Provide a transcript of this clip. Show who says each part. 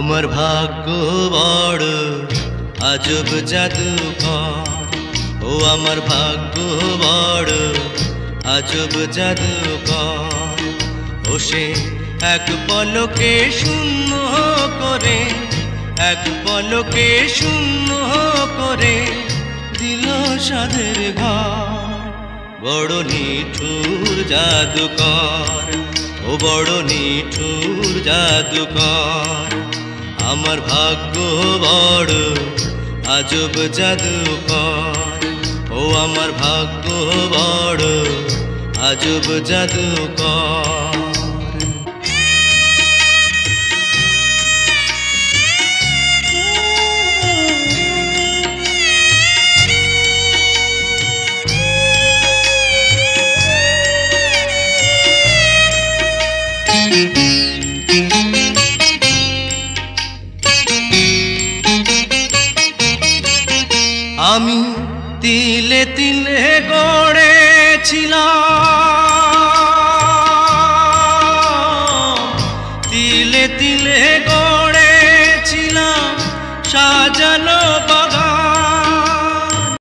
Speaker 1: আমার ভাগ্য বড় আজব জাদুকর, ও আমার ভাগ্য বড় আজব জাদুকর। ও সে এক পলকে শূন্য করে, এক পলকে শূন্য করে দিল সাধের ঘর। বড় নিঠুর জাদুকর, ও বড় নিঠুর জাদুকর। আমার ভাগ্য বড় আজব জাদুকর, ও আমার ভাগ্য বড় আজব জাদুকর। আমি তিলে তিলে গড়েছিলাম, তিলে তিলে গড়েছিলাম সাজানো